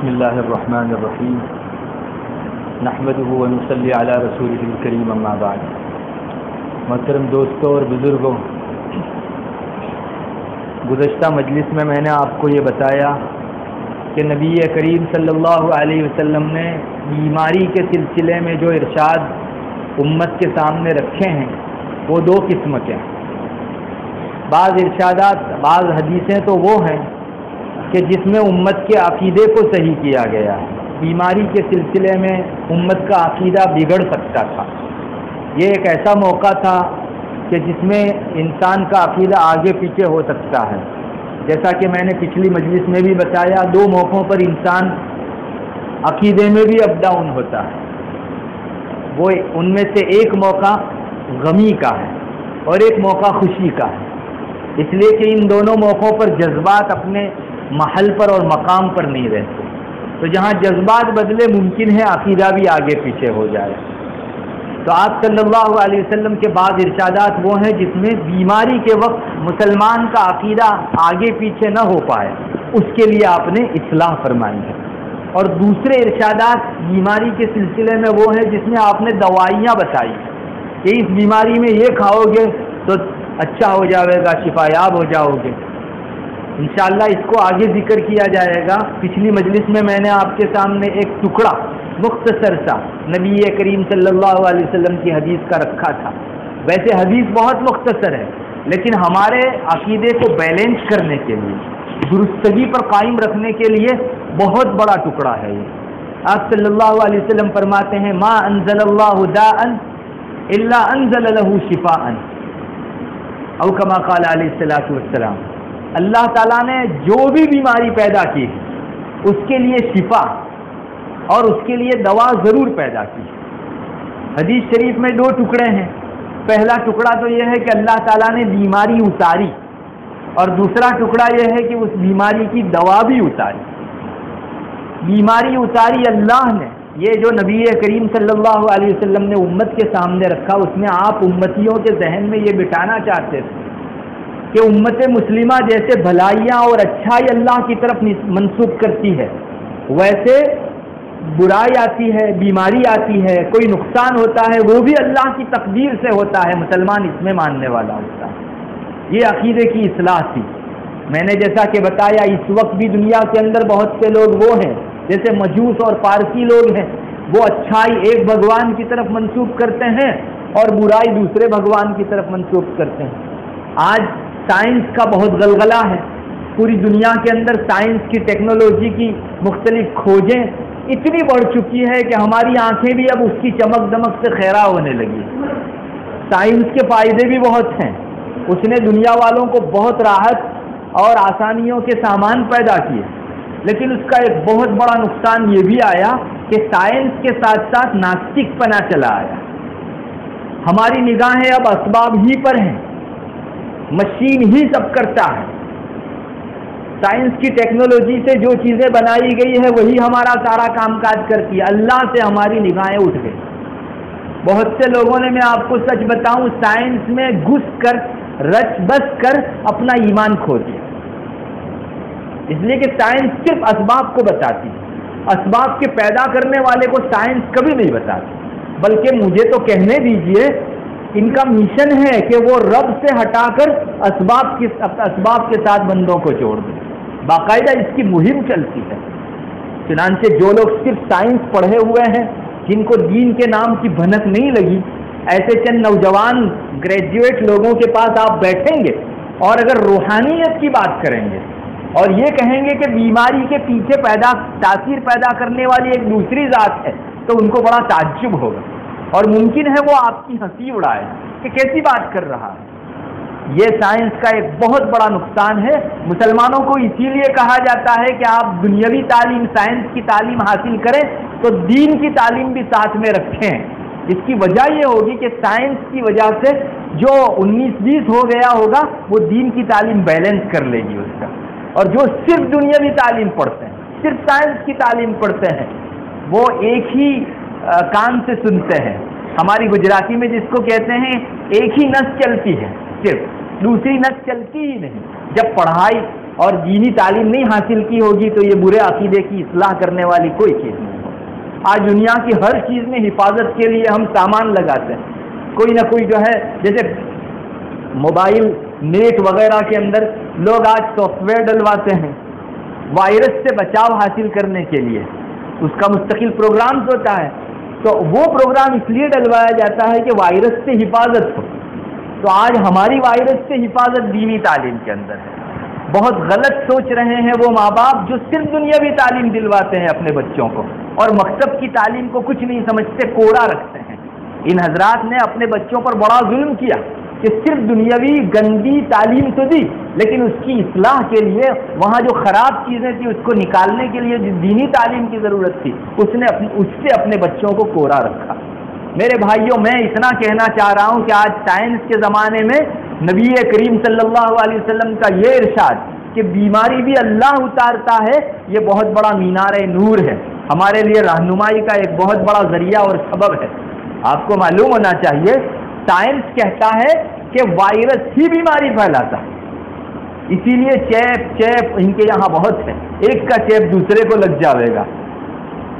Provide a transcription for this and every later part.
بسم اللہ الرحمن الرحیم نحمدہ ونصلی علی رسولہ الکریم اما بعد. محترم دوستوں اور بزرگوں، گزشتہ مجلس میں نے آپ کو یہ بتایا کہ نبی کریم صلی اللہ علیہ وسلم نے بیماری کے سلسلے میں جو ارشاد امت کے سامنے رکھے ہیں وہ دو قسم کے ہیں. بعض ارشادات، بعض حدیثیں تو وہ ہیں کہ جس میں امت کے عقیدے کو صحیح کیا گیا ہے. بیماری کے سلسلے میں امت کا عقیدہ بگڑ سکتا تھا. یہ ایک ایسا موقع تھا کہ جس میں انسان کا عقیدہ آگے پیچھے ہو سکتا ہے. جیسا کہ میں نے پچھلی مجلس میں بھی بتایا، دو موقعوں پر انسان عقیدے میں بھی اپ ڈاؤن ہوتا ہے. وہ ان میں سے ایک موقع غمی کا ہے اور ایک موقع خوشی کا ہے، اس لیے کہ ان دونوں موقعوں پر جذبات اپنے محل پر اور مقام پر نہیں رہتے. تو جہاں جذبات بدلے ممکن ہے عقیدہ بھی آگے پیچھے ہو جائے. تو آپ صلی اللہ علیہ وسلم کے بعض ارشادات وہ ہیں جس میں بیماری کے وقت مسلمان کا عقیدہ آگے پیچھے نہ ہو پائے، اس کے لیے آپ نے اصلاح فرمائی ہے. اور دوسرے ارشادات بیماری کے سلسلے میں وہ ہیں جس میں آپ نے دوائیاں بتائی کہ اس بیماری میں یہ کھاؤ گے تو اچھا ہو جائے گا، شفا یاب ہو جاؤ گے. انشاءاللہ اس کو آگے ذکر کیا جائے گا. پچھلی مجلس میں نے آپ کے سامنے ایک ٹکڑا مختصر سا نبی کریم صلی اللہ علیہ وسلم کی حدیث کا رکھا تھا. ویسے حدیث بہت مختصر ہے، لیکن ہمارے عقیدے کو بیلنس کرنے کے لیے، درستگی پر قائم رکھنے کے لیے بہت بڑا ٹکڑا ہے یہ. آپ صلی اللہ علیہ وسلم فرماتے ہیں ما انزل اللہ داء الا انزل له شفاء، او کما قال علیہ الصلوۃ والسلام. اللہ تعالیٰ نے جو بھی بیماری پیدا کی اس کے لیے شفا اور اس کے لیے دوا ضرور پیدا کی. حدیث شریف میں دو ٹکڑے ہیں. پہلا ٹکڑا تو یہ ہے کہ اللہ تعالیٰ نے بیماری اتاری، اور دوسرا ٹکڑا یہ ہے کہ اس بیماری کی دوا بھی اتاری. بیماری اتاری اللہ نے. یہ جو نبی کریم صلی اللہ علیہ وسلم نے امت کے سامنے رکھا، اس میں آپ امتیوں کے ذہن میں یہ بٹھانا چاہتے تھے کہ امت مسلمہ جیسے بھلائیاں اور اچھائی اللہ کی طرف منسوب کرتی ہے، ویسے برائی آتی ہے، بیماری آتی ہے، کوئی نقصان ہوتا ہے، وہ بھی اللہ کی تقدیر سے ہوتا ہے. مسلمان اس میں ماننے والا ہوتا ہے. یہ عقیدے کی اصلاح تھی. میں نے جیسا کہ بتایا، اس وقت بھی دنیا کے اندر بہت سے لوگ وہ ہیں جیسے مجوس اور پارسی لوگ ہیں، وہ اچھائی ایک بھگوان کی طرف منسوب کرتے ہیں اور برائی دوسرے بھگوان کی طرف منسوب کرتے ہیں. آج سائنس کا بہت غلغلہ ہے. پوری دنیا کے اندر سائنس کی، ٹیکنالوجی کی مختلف کھوجیں اتنی بڑھ چکی ہے کہ ہماری آنکھیں بھی اب اس کی چمک دمک سے خیرہ ہونے لگی. سائنس کے فائدے بھی بہت ہیں. اس نے دنیا والوں کو بہت راحت اور آسانیوں کے سامان پیدا کیے، لیکن اس کا ایک بہت بڑا نقصان یہ بھی آیا کہ سائنس کے ساتھ ساتھ ناستک پنا چلا آیا. ہماری نگاہیں اب اسباب ہی پر ہیں، مشین ہی سب کرتا ہے. سائنس کی ٹیکنالوجی سے جو چیزیں بنائی گئی ہے وہی ہمارا سارا کام کاج کرتی ہے. اللہ سے ہماری نگاہیں اٹھ گئی. بہت سے لوگوں نے، میں آپ کو سچ بتاؤں، سائنس میں گھس کر رچ بس کر اپنا ایمان کھو دیا. اس لیے کہ سائنس صرف اسباب کو بتاتی ہے، اسباب کے پیدا کرنے والے کو سائنس کبھی نہیں بتاتی. بلکہ مجھے تو کہنے دیجئے، ان کا مشن ہے کہ وہ رب سے ہٹا کر اسباب کے ساتھ بندوں کو جوڑ دیں. باقاعدہ اس کی مہم چلتی ہے. چنانچہ جو لوگ صرف سائنس پڑھے ہوئے ہیں، جن کو دین کے نام کی بھنک نہیں لگی، ایسے چند نوجوان گریجویٹ لوگوں کے پاس آپ بیٹھیں گے اور اگر روحانیت کی بات کریں گے اور یہ کہیں گے کہ بیماری کے پیچھے تاثیر پیدا کرنے والی ایک دوسری ذات ہے، تو ان کو بڑا تعجب ہوگا اور ممکن ہے وہ آپ کی ہنسی اڑائے کہ کیسی بات کر رہا ہے. یہ سائنس کا ایک بہت بڑا نقصان ہے. مسلمانوں کو اسی لیے کہا جاتا ہے کہ آپ دنیاوی تعلیم، سائنس کی تعلیم حاصل کریں تو دین کی تعلیم بھی ساتھ میں رکھیں. اس کی وجہ یہ ہوگی کہ سائنس کی وجہ سے جو 19-20 ہو گیا ہوگا وہ دین کی تعلیم بیلنس کر لے گی اس کا. اور جو صرف دنیاوی تعلیم پڑھتے ہیں، صرف سائنس کی تعلیم پڑھتے ہیں، وہ ایک ہی کان سے سنتے ہیں. ہماری گجراتی میں جس کو کہتے ہیں ایک ہی نس چلتی ہے، صرف دوسری نس چلتی ہی نہیں. جب پڑھائی اور دینی تعلیم نہیں حاصل کی ہوگی تو یہ برے عقیدے کی اصلاح کرنے والی کوئی چیز نہیں ہوگی. آج دنیا کی ہر چیز میں حفاظت کے لیے ہم سامان لگاتے ہیں. کوئی نہ کوئی جو ہے، جیسے موبائل نیٹ وغیرہ کے اندر لوگ آج سافٹ ویئر ڈلواتے ہیں وائرس سے بچاؤ حاصل کرنے کے لیے. اس کا مستقل پروگرام ہوتا ہے، تو وہ پروگرام اس لیے ڈلوایا جاتا ہے کہ وائرس سے حفاظت ہو. تو آج ہماری وائرس سے حفاظت دینی تعلیم کے اندر ہے. بہت غلط سوچ رہے ہیں وہ ماں باپ جو صرف دنیاوی تعلیم دلواتے ہیں اپنے بچوں کو اور مکتب کی تعلیم کو کچھ نہیں سمجھتے، کوڑا رکھتے ہیں. ان حضرات نے اپنے بچوں پر بڑا ظلم کیا کہ صرف دنیاوی گندی تعلیم تو دی، لیکن اس کی اصلاح کے لیے وہاں جو خراب چیزیں تھیں اس کو نکالنے کے لیے جو دینی تعلیم کی ضرورت تھی اس سے اپنے بچوں کو کوڑا رکھا. میرے بھائیوں، میں اتنا کہنا چاہ رہا ہوں کہ آج سائنس کے زمانے میں نبی کریم صلی اللہ علیہ وسلم کا یہ ارشاد کہ بیماری بھی اللہ اتارتا ہے، یہ بہت بڑا مینار نور ہے، ہمارے لیے رہنمائی کا ایک بہت بڑا ذریعہ اور سبب ہے. آپ کو معلوم ہونا چاہیے سائنس کہتا ہے کہ وائرس ہی بیماری پھیلاتا ہے. اسی لیے چیپ ان کے یہاں بہت ہے، ایک کا چیپ دوسرے کو لگ جاوے گا.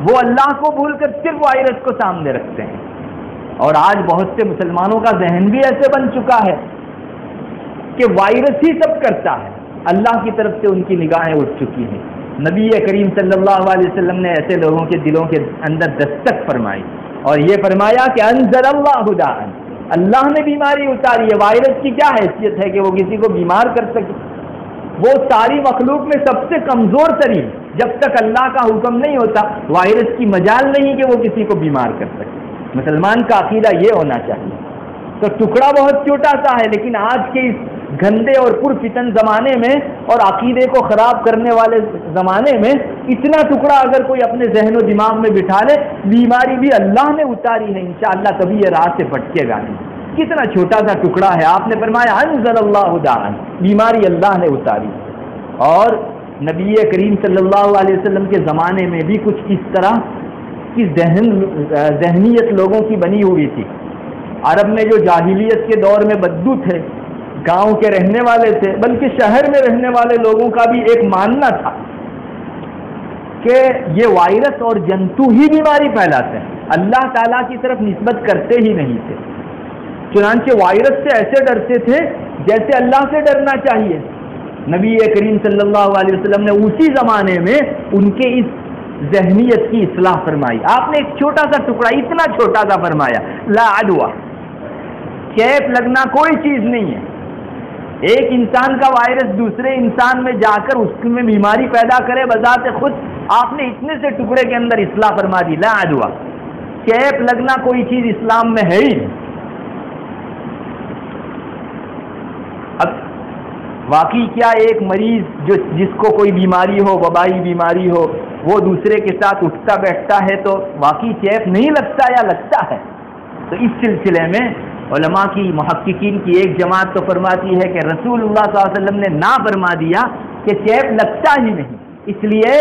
وہ اللہ کو بھول کر صرف وائرس کو سامنے رکھتے ہیں. اور آج بہت سے مسلمانوں کا ذہن بھی ایسے بن چکا ہے کہ وائرس ہی سب کرتا ہے. اللہ کی طرف سے ان کی نگاہیں اٹھ چکی ہیں. نبی کریم صلی اللہ علیہ وسلم نے ایسے لوگوں کے دلوں کے اندر دستک فرمائی اور یہ فرمایا کہ انزل اللہ داء، اللہ نے بیماری اتاری ہے. وائرس کی کیا حیثیت ہے کہ وہ کسی کو بیمار کر سکے؟ وہ ساری مخلوق میں سب سے کمزور ترین، جب تک اللہ کا حکم نہیں ہوتا وائرس کی مجال نہیں کہ وہ کسی کو بیمار کر سکے. مسلمان کا عقیدہ یہ ہونا چاہیے. تو ٹکڑا بہت چھوٹا سا ہے، لیکن آج کے اس گندے اور پرفتن زمانے میں اور عقیدے کو خراب کرنے والے زمانے میں اتنا ٹکڑا اگر کوئی اپنے ذہن و دماغ میں بٹھا لے، بیماری بھی اللہ نے اتاری ہے انشاءاللہ، کبھی یہ راہ سے بھٹکے گا نہیں. کتنا چھوٹا سا ٹکڑا ہے. آپ نے فرمایا انزل اللہ داء، بیماری اللہ نے اتاری. اور نبی کریم صلی اللہ علیہ وسلم کے زمانے میں بھی کچھ اس طرح کی ذہنیت لوگوں کی بنی ہوئی تھی. عرب میں جو جاہلیت کے دور میں بدو تھے، گاؤں کے رہنے والے تھے، بلکہ شہر میں رہنے والے لوگوں کا بھی ایک ماننا تھا کہ یہ وائرس اور جنتو ہی بیماری پھیلاتے ہیں، اللہ تعالیٰ کی طرف نسبت کرتے ہی نہیں تھے. چنانچہ وائرس سے ایسے ڈرتے تھے جیسے اللہ سے ڈرنا چاہیے. نبی کریم صلی اللہ علیہ وسلم نے اسی زمانے میں ان کے اس ذہنیت کی اصلاح فرمائی. آپ نے ایک چھوٹا سا ٹکڑا، اتنا چھوٹا سا فرمایا، لا عدوہ، چیپ لگنا کوئی چیز نہیں ہے. ایک انسان کا وائرس دوسرے انسان میں جا کر اس میں بیماری پیدا کرے بذات خود، آپ نے اتنے سے ٹکڑے کے اندر اصلاح فرما دی. لا عدوہ، چیپ لگنا کوئی چیز اسلام میں ہے ہی نہیں. اب واقعی کیا ایک مریض جس کو کوئی بیماری ہو، وبائی بیماری ہو، وہ دوسرے کے ساتھ اٹھتا بیٹھتا ہے تو واقعی چیپ نہیں لگتا یا لگتا ہے؟ تو اس سلسلے میں علماء کی، محققین کی ایک جماعت تو فرماتی ہے کہ رسول اللہ صلی اللہ علیہ وسلم نے نہ فرما دیا کہ چیپ لگتا ہی نہیں. اس لیے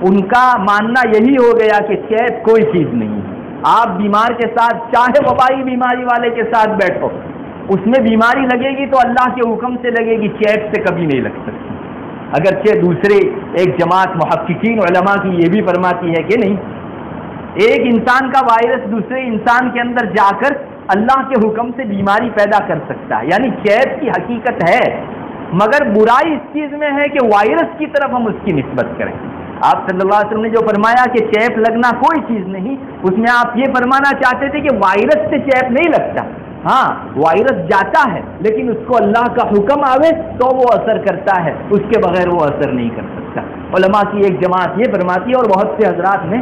ان کا ماننا یہی ہو گیا کہ چیپ کوئی چیز نہیں ہے. آپ بیمار کے ساتھ چاہے وبائی بیماری والے کے ساتھ بیٹھو، اس میں بیماری لگے گی تو اللہ کے حکم سے لگے گی، چیپ سے کبھی نہیں لگ سکتی. اگرچہ دوسرے ایک جماعت محققین علماء کی یہ بھی فرماتی ہے کہ نہیں، ایک انسان کا وائرس دوسرے انسان کے اندر جا کر اللہ کے حکم سے بیماری پیدا کر سکتا ہے. یعنی چیپ کی حقیقت ہے، مگر برائی اس چیز میں ہے کہ وائرس کی طرف ہم اس کی نسبت کریں. آپ صلی اللہ علیہ وسلم نے جو فرمایا کہ چیپ لگنا کوئی چیز نہیں، اس میں آپ یہ فرمانا چاہتے تھے کہ وائرس سے چیپ نہیں لگتا. ہاں، وائرس جاتا ہے لیکن اس کو اللہ کا حکم آوے تو وہ اثر کرتا ہے، اس کے بغیر وہ اثر نہیں کر سکتا. علماء کی ایک جماعت یہ فرماتی ہے اور بہت سے حضرات نے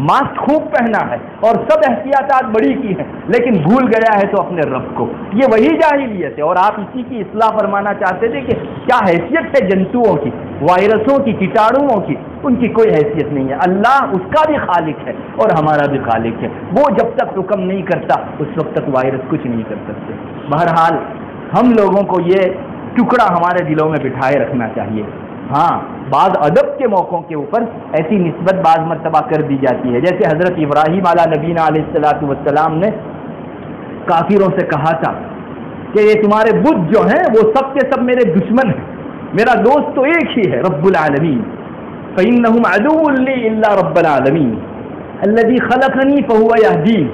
ماسک خوب پہنا ہے اور سب احتیاطات بڑی کی ہیں، لیکن بھول گیا ہے تو اپنے رب کو. یہ وہی جاہلیت ہے. اور آپ اسی کی اصلاح فرمانا چاہتے تھے کہ کیا حیثیت ہے جنتوؤں کی، وائرسوں کی، کیٹاڑوؤں کی؟ ان کی کوئی حیثیت نہیں ہے. اللہ اس کا بھی خالق ہے اور ہمارا بھی خالق ہے. وہ جب تک حکم نہیں کرتا اس وقت تک وائرس کچھ نہیں کر سکتے. بہرحال ہم لوگوں کو یہ ٹکڑا ہمارے دلوں میں بٹھائے رکھنا چاہیے. ہاں، بعض ادب کے موقعوں کے اوپر ایسی نسبت بعض مرتبہ کر دی جاتی ہے، جیسے حضرت ابراہیم علیہ نبینا علیہ الصلوۃ والسلام نے کافروں سے کہا تھا کہ یہ تمہارے بت جو ہیں وہ سب کے سب میرے دشمن ہیں، میرا دوست تو ایک ہی ہے، رب العالمین. فإنهم عدو لي إلا رب العالمین الذي خلقني فهو يهدين.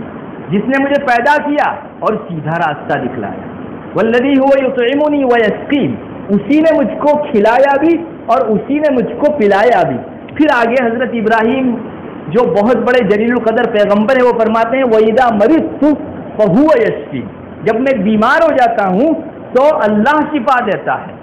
جس نے مجھے پیدا کیا اور سیدھا راستہ دکھلایا. والذي هو يطعمني ويسقين، اسی نے مجھ کو کھلایا بھی اور اسی نے مجھ کو پلایا بھی. پھر آگے حضرت ابراہیم جو بہت بڑے جلیل القدر پیغمبر ہیں وہ فرماتے ہیں وَإِذَا مَرِضْتُ فَهُوَ يَشْفِينِ، جب میں بیمار ہو جاتا ہوں تو اللہ شفا دیتا ہے.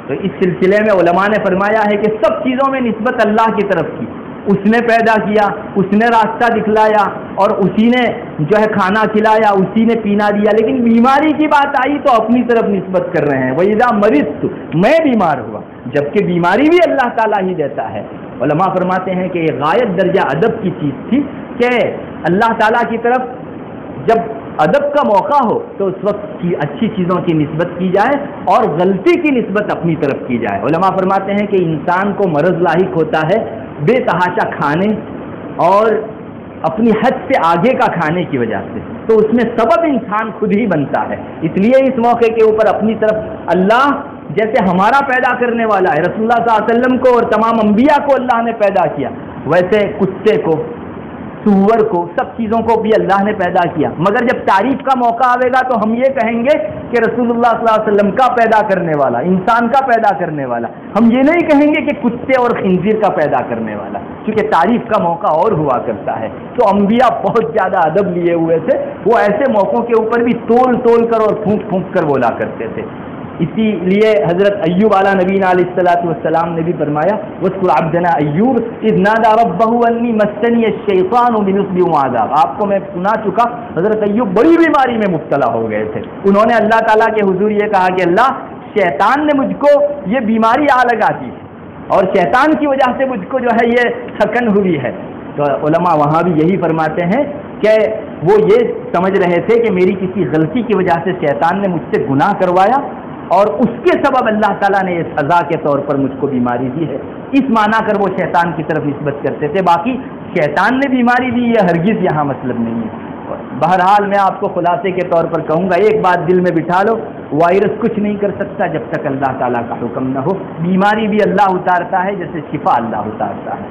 تو اس سلسلے میں علماء نے فرمایا ہے کہ سب چیزوں میں نسبت اللہ کی طرف کی. اس نے پیدا کیا، اس نے راستہ دکھلایا اور اسی نے جو ہے کھانا کھلایا، اسی نے پینا دیا. لیکن بیماری کی بات آئی تو اپنی طرف نسبت کر رہے ہیں. وَإِذَا مَرِضْتُ، میں بیمار ہوا، جبکہ بیماری بھی اللہ تعالیٰ ہی دیتا ہے. علماء فرماتے ہیں کہ یہ غایت درجہ ادب کی چیز تھی کہ اللہ تعالیٰ کی طرف جب ادب کا موقع ہو تو اس وقت کی اچھی چیزوں کی نسبت کی جائے اور غلطی کی نسبت اپنی طرف کی جائے. علماء فرماتے ہیں کہ انسان کو مرض لاحق ہوتا ہے بے تحاشا کھانے اور اپنی حد سے آگے کا کھانے کی وجہ سے، تو اس میں سبب انسان خود ہی بنتا ہے. اس لیے اس موقع کے اوپر اپنی طرف اللہ جیسے ہمارا پیدا کرنے والا ہے، رسول اللہ صلی اللہ علیہ وسلم کو اور تمام انبیاء کو اللہ نے پیدا کیا، ویسے کتے کو، سور کو، سب چیزوں کو بھی اللہ نے پیدا کیا. مگر جب تعریف کا موقع آئے گا تو ہم یہ کہیں گے کہ رسول اللہ صلی اللہ علیہ وسلم کا پیدا کرنے والا، انسان کا پیدا کرنے والا. ہم یہ نہیں کہیں گے کہ کتے اور خنزیر کا پیدا کرنے والا، کیونکہ تعریف کا موقع اور ہوا کرتا ہے. تو انبیاء بہت زیادہ ادب لیے ہوئے تھے، وہ ایسے موقعوں کے اوپر بھی تول تول کر اور پھونک پھونک کر بولا کرتے تھے. اسی لیے حضرت ایوب علیہ نبینا علیہ الصلوۃ والسلام نے بھی فرمایا وَاذْكُرْ عَبْدَنَا أَيُّوبَ إِذْ نَادَىٰ رَبَّهُ أَنِّي مَسَّنِيَ الشَّيْطَانُ بِنُصْبٍ وَعَذَابٍ. آپ کو میں سنا چکا حضرت ایوب بڑی بیماری میں مبتلا ہو گئے تھے. انہوں نے اللہ تعالیٰ کے حضور یہ کہا کہ اللہ، شیطان نے مجھ کو یہ بیماری لگا دی اور شیطان کی وجہ سے مجھ کو جو ہے یہ تھکن ہوئی ہے. تو علماء وہاں بھی یہی فرماتے ہیں کہ وہ یہ سمجھ رہے تھے کہ میری کسی غلطی کی وجہ سے شیطان نے مجھ سے گناہ کروایا اور اس کے سبب اللہ تعالیٰ نے یہ سزا کے طور پر مجھ کو بیماری دی ہے. اس معنی کر وہ شیطان کی طرف نسبت کرتے تھے. باقی شیطان نے بیماری دی یہ ہرگز یہاں مطلب نہیں ہے. بہرحال میں آپ کو خلاصے کے طور پر کہوں گا، ایک بات دل میں بٹھا لو، وائرس کچھ نہیں کر سکتا جب تک اللہ تعالیٰ کا حکم نہ ہو. بیماری بھی اللہ اتارتا ہے جیسے شفا اللہ اتارتا ہے.